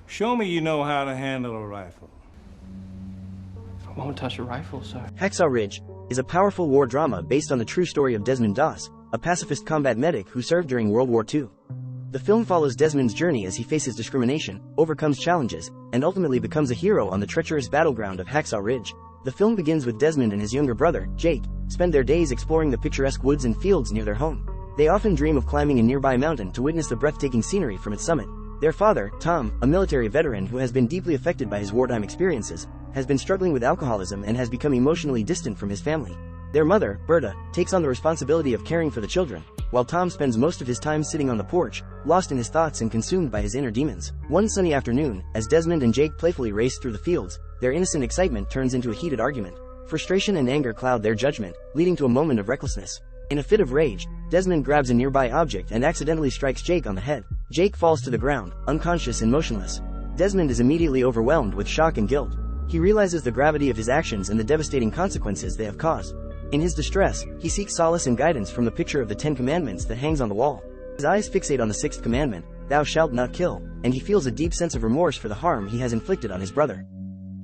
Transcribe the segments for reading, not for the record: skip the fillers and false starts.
Show me you know how to handle a rifle. I won't touch a rifle, sir. Hacksaw Ridge is a powerful war drama based on the true story of Desmond T, a pacifist combat medic who served during World War II. The film follows Desmond's journey as he faces discrimination, overcomes challenges, and ultimately becomes a hero on the treacherous battleground of Hacksaw Ridge. The film begins with Desmond and his younger brother, Jake, spend their days exploring the picturesque woods and fields near their home. They often dream of climbing a nearby mountain to witness the breathtaking scenery from its summit. Their father, Tom, a military veteran who has been deeply affected by his wartime experiences, has been struggling with alcoholism and has become emotionally distant from his family. Their mother, Berta, takes on the responsibility of caring for the children, while Tom spends most of his time sitting on the porch, lost in his thoughts and consumed by his inner demons. One sunny afternoon, as Desmond and Jake playfully race through the fields, their innocent excitement turns into a heated argument. Frustration and anger cloud their judgment, leading to a moment of recklessness. In a fit of rage, Desmond grabs a nearby object and accidentally strikes Jake on the head. Jake falls to the ground, unconscious and motionless. Desmond is immediately overwhelmed with shock and guilt. He realizes the gravity of his actions and the devastating consequences they have caused. In his distress, he seeks solace and guidance from the picture of the 10 Commandments that hangs on the wall. His eyes fixate on the 6th commandment, "Thou shalt not kill," and he feels a deep sense of remorse for the harm he has inflicted on his brother.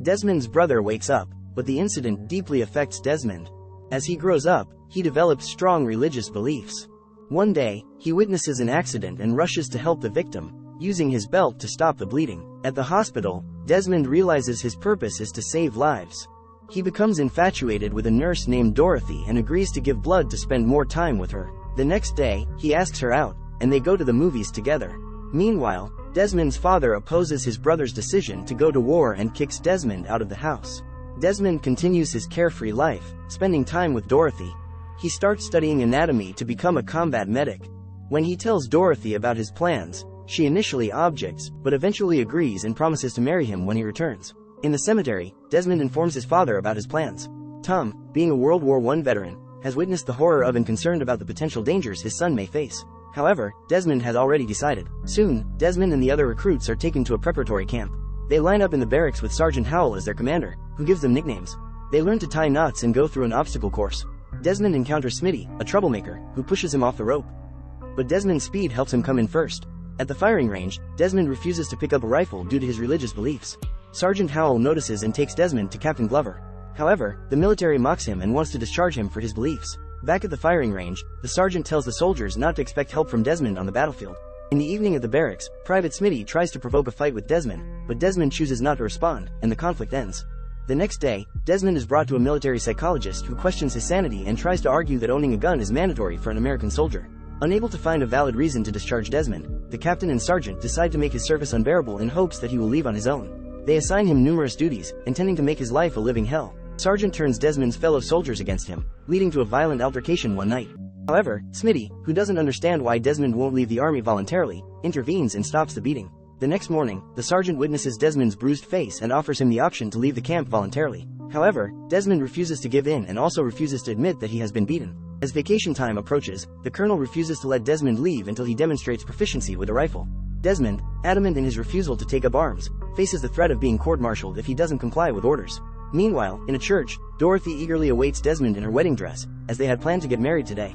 Desmond's brother wakes up, but the incident deeply affects Desmond. As he grows up, he develops strong religious beliefs. One day, he witnesses an accident and rushes to help the victim, using his belt to stop the bleeding. At the hospital, Desmond realizes his purpose is to save lives. He becomes infatuated with a nurse named Dorothy and agrees to give blood to spend more time with her. The next day, he asks her out, and they go to the movies together. Meanwhile, Desmond's father opposes his brother's decision to go to war and kicks Desmond out of the house. Desmond continues his carefree life, spending time with Dorothy. He starts studying anatomy to become a combat medic. When he tells Dorothy about his plans, she initially objects, but eventually agrees and promises to marry him when he returns. In the cemetery, Desmond informs his father about his plans. Tom, being a World War I veteran, has witnessed the horror of and concerned about the potential dangers his son may face. However, Desmond has already decided. Soon, Desmond and the other recruits are taken to a preparatory camp. They line up in the barracks with Sergeant Howell as their commander, who gives them nicknames. They learn to tie knots and go through an obstacle course. Desmond encounters Smitty, a troublemaker, who pushes him off the rope. But Desmond's speed helps him come in first. At the firing range, Desmond refuses to pick up a rifle due to his religious beliefs. Sergeant Howell notices and takes Desmond to Captain Glover. However, the military mocks him and wants to discharge him for his beliefs. Back at the firing range, the sergeant tells the soldiers not to expect help from Desmond on the battlefield. In the evening at the barracks, Private Smitty tries to provoke a fight with Desmond, but Desmond chooses not to respond, and the conflict ends. The next day, Desmond is brought to a military psychologist who questions his sanity and tries to argue that owning a gun is mandatory for an American soldier. Unable to find a valid reason to discharge Desmond, the captain and sergeant decide to make his service unbearable in hopes that he will leave on his own. They assign him numerous duties, intending to make his life a living hell. Sergeant turns Desmond's fellow soldiers against him, leading to a violent altercation one night. However, Smitty, who doesn't understand why Desmond won't leave the army voluntarily, intervenes and stops the beating. The next morning, the sergeant witnesses Desmond's bruised face and offers him the option to leave the camp voluntarily. However, Desmond refuses to give in and also refuses to admit that he has been beaten. As vacation time approaches, the colonel refuses to let Desmond leave until he demonstrates proficiency with a rifle. Desmond, adamant in his refusal to take up arms, faces the threat of being court-martialed if he doesn't comply with orders. Meanwhile, in a church, Dorothy eagerly awaits Desmond in her wedding dress, as they had planned to get married today.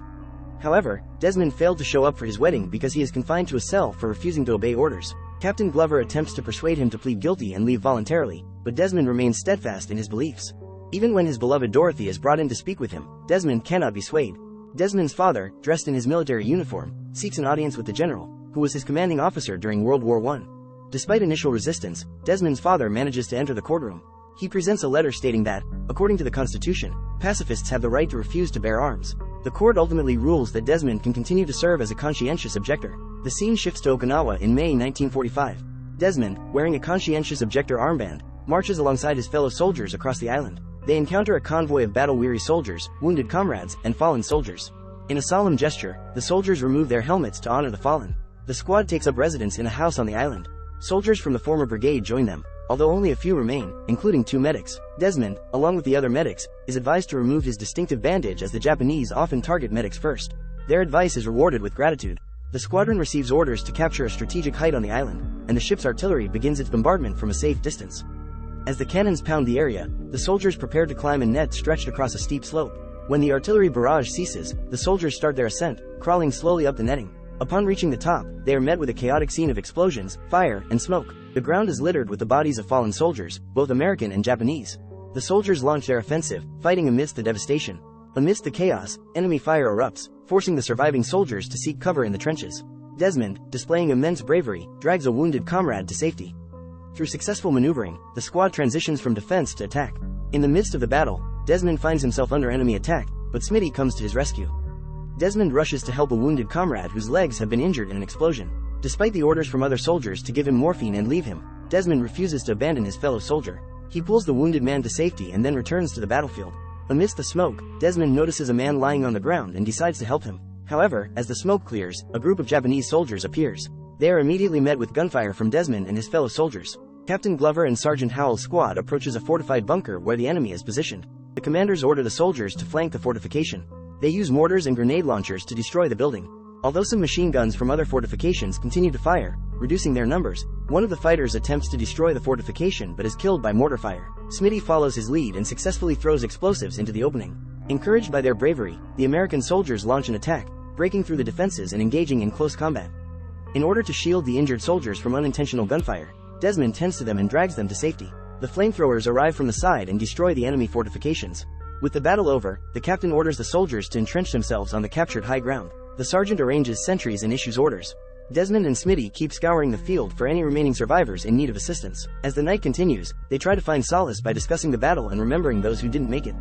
However, Desmond failed to show up for his wedding because he is confined to a cell for refusing to obey orders. Captain Glover attempts to persuade him to plead guilty and leave voluntarily, but Desmond remains steadfast in his beliefs. Even when his beloved Dorothy is brought in to speak with him, Desmond cannot be swayed. Desmond's father, dressed in his military uniform, seeks an audience with the general, who was his commanding officer during World War I. Despite initial resistance, Desmond's father manages to enter the courtroom. He presents a letter stating that, according to the Constitution, pacifists have the right to refuse to bear arms. The court ultimately rules that Desmond can continue to serve as a conscientious objector. The scene shifts to Okinawa in May 1945. Desmond, wearing a conscientious objector armband, marches alongside his fellow soldiers across the island. They encounter a convoy of battle-weary soldiers, wounded comrades, and fallen soldiers. In a solemn gesture, the soldiers remove their helmets to honor the fallen. The squad takes up residence in a house on the island. Soldiers from the former brigade join them, although only a few remain, including 2 medics. Desmond, along with the other medics, is advised to remove his distinctive bandage as the Japanese often target medics first. Their advice is rewarded with gratitude. The squadron receives orders to capture a strategic height on the island, and the ship's artillery begins its bombardment from a safe distance. As the cannons pound the area, the soldiers prepare to climb a net stretched across a steep slope. When the artillery barrage ceases, the soldiers start their ascent, crawling slowly up the netting. Upon reaching the top, they are met with a chaotic scene of explosions, fire, and smoke. The ground is littered with the bodies of fallen soldiers, both American and Japanese. The soldiers launch their offensive, fighting amidst the devastation. Amidst the chaos, enemy fire erupts, forcing the surviving soldiers to seek cover in the trenches. Desmond, displaying immense bravery, drags a wounded comrade to safety. Through successful maneuvering, the squad transitions from defense to attack. In the midst of the battle, Desmond finds himself under enemy attack, but Smitty comes to his rescue. Desmond rushes to help a wounded comrade whose legs have been injured in an explosion. Despite the orders from other soldiers to give him morphine and leave him, Desmond refuses to abandon his fellow soldier. He pulls the wounded man to safety and then returns to the battlefield. Amidst the smoke, Desmond notices a man lying on the ground and decides to help him. However, as the smoke clears, a group of Japanese soldiers appears. They are immediately met with gunfire from Desmond and his fellow soldiers. Captain Glover and Sergeant Howell's squad approaches a fortified bunker where the enemy is positioned. The commanders order the soldiers to flank the fortification. They use mortars and grenade launchers to destroy the building. Although some machine guns from other fortifications continue to fire, reducing their numbers, one of the fighters attempts to destroy the fortification but is killed by mortar fire. Smitty follows his lead and successfully throws explosives into the opening. Encouraged by their bravery, the American soldiers launch an attack, breaking through the defenses and engaging in close combat. In order to shield the injured soldiers from unintentional gunfire, Desmond tends to them and drags them to safety. The flamethrowers arrive from the side and destroy the enemy fortifications. With the battle over, the captain orders the soldiers to entrench themselves on the captured high ground. The sergeant arranges sentries and issues orders. Desmond and Smitty keep scouring the field for any remaining survivors in need of assistance. As the night continues, they try to find solace by discussing the battle and remembering those who didn't make it.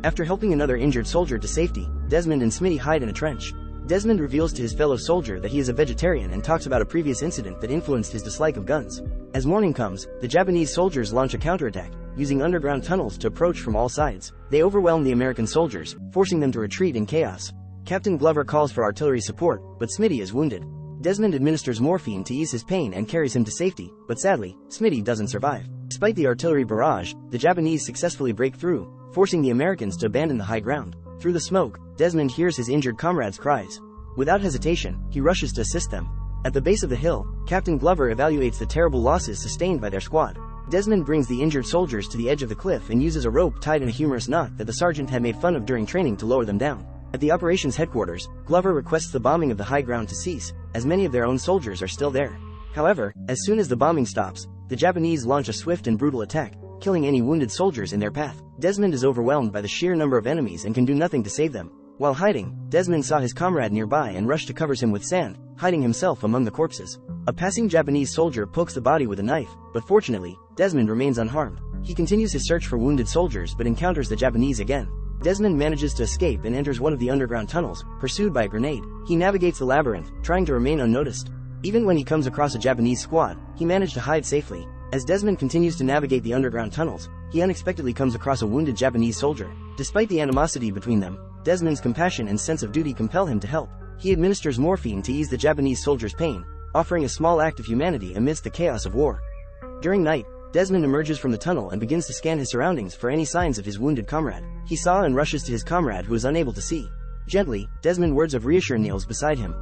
After helping another injured soldier to safety, Desmond and Smitty hide in a trench. Desmond reveals to his fellow soldier that he is a vegetarian and talks about a previous incident that influenced his dislike of guns. As morning comes, the Japanese soldiers launch a counterattack, using underground tunnels to approach from all sides. They overwhelm the American soldiers, forcing them to retreat in chaos. Captain Glover calls for artillery support, but Smitty is wounded. Desmond administers morphine to ease his pain and carries him to safety, but sadly, Smitty doesn't survive. Despite the artillery barrage, the Japanese successfully break through, forcing the Americans to abandon the high ground. Through the smoke, Desmond hears his injured comrades' cries. Without hesitation, he rushes to assist them. At the base of the hill, Captain Glover evaluates the terrible losses sustained by their squad. Desmond brings the injured soldiers to the edge of the cliff and uses a rope tied in a humorous knot that the sergeant had made fun of during training to lower them down. At the operations headquarters, Glover requests the bombing of the high ground to cease, as many of their own soldiers are still there. However, as soon as the bombing stops, the Japanese launch a swift and brutal attack, killing any wounded soldiers in their path. Desmond is overwhelmed by the sheer number of enemies and can do nothing to save them. While hiding, Desmond saw his comrade nearby and rushed to cover him with sand, hiding himself among the corpses. A passing Japanese soldier pokes the body with a knife, but fortunately, Desmond remains unharmed. He continues his search for wounded soldiers but encounters the Japanese again. Desmond manages to escape and enters one of the underground tunnels, pursued by a grenade. He navigates the labyrinth, trying to remain unnoticed. Even when he comes across a Japanese squad, he managed to hide safely. As Desmond continues to navigate the underground tunnels, he unexpectedly comes across a wounded Japanese soldier. Despite the animosity between them, Desmond's compassion and sense of duty compel him to help. He administers morphine to ease the Japanese soldier's pain, offering a small act of humanity amidst the chaos of war. During night, Desmond emerges from the tunnel and begins to scan his surroundings for any signs of his wounded comrade. He saw and rushes to his comrade who is unable to see. Gently, Desmond words of reassure kneels beside him.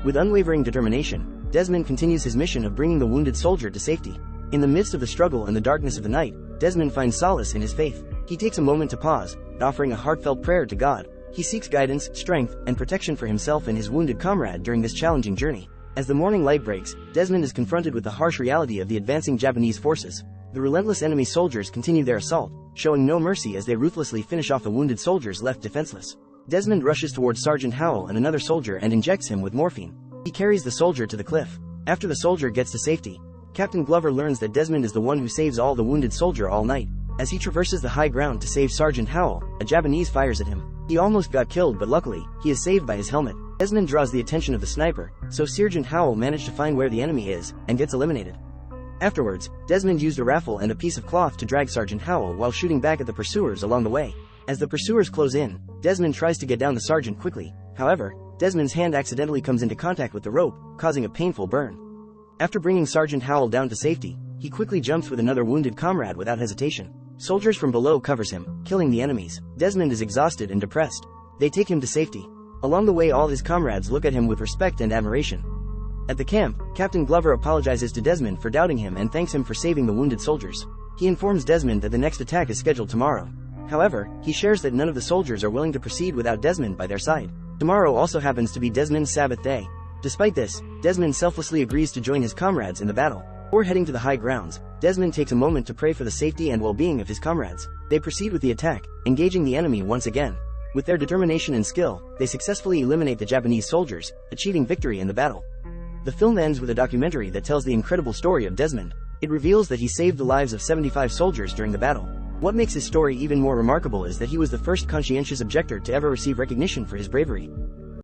With unwavering determination, Desmond continues his mission of bringing the wounded soldier to safety. In the midst of the struggle and the darkness of the night, Desmond finds solace in his faith. He takes a moment to pause, offering a heartfelt prayer to God. He seeks guidance, strength, and protection for himself and his wounded comrade during this challenging journey. As the morning light breaks, Desmond is confronted with the harsh reality of the advancing Japanese forces. The relentless enemy soldiers continue their assault, showing no mercy as they ruthlessly finish off the wounded soldiers left defenseless. Desmond rushes towards Sergeant Howell and another soldier and injects him with morphine. He carries the soldier to the cliff. After the soldier gets to safety, Captain Glover learns that Desmond is the one who saves all the wounded soldier all night. As he traverses the high ground to save Sergeant Howell, a Japanese fires at him. He almost got killed, but luckily, he is saved by his helmet. Desmond draws the attention of the sniper, so Sergeant Howell managed to find where the enemy is, and gets eliminated. Afterwards, Desmond used a raffle and a piece of cloth to drag Sergeant Howell while shooting back at the pursuers along the way. As the pursuers close in, Desmond tries to get down the sergeant quickly. However, Desmond's hand accidentally comes into contact with the rope, causing a painful burn. After bringing Sergeant Howell down to safety, he quickly jumps with another wounded comrade without hesitation. Soldiers from below covers him, killing the enemies. Desmond is exhausted and depressed. They take him to safety. Along the way, all his comrades look at him with respect and admiration. At the camp, Captain Glover apologizes to Desmond for doubting him and thanks him for saving the wounded soldiers. He informs Desmond that the next attack is scheduled tomorrow. However, he shares that none of the soldiers are willing to proceed without Desmond by their side. Tomorrow also happens to be Desmond's Sabbath day. Despite this, Desmond selflessly agrees to join his comrades in the battle. Before heading to the high grounds, Desmond takes a moment to pray for the safety and well-being of his comrades. They proceed with the attack, engaging the enemy once again. With their determination and skill, they successfully eliminate the Japanese soldiers, achieving victory in the battle. The film ends with a documentary that tells the incredible story of Desmond. It reveals that he saved the lives of 75 soldiers during the battle. What makes his story even more remarkable is that he was the first conscientious objector to ever receive recognition for his bravery.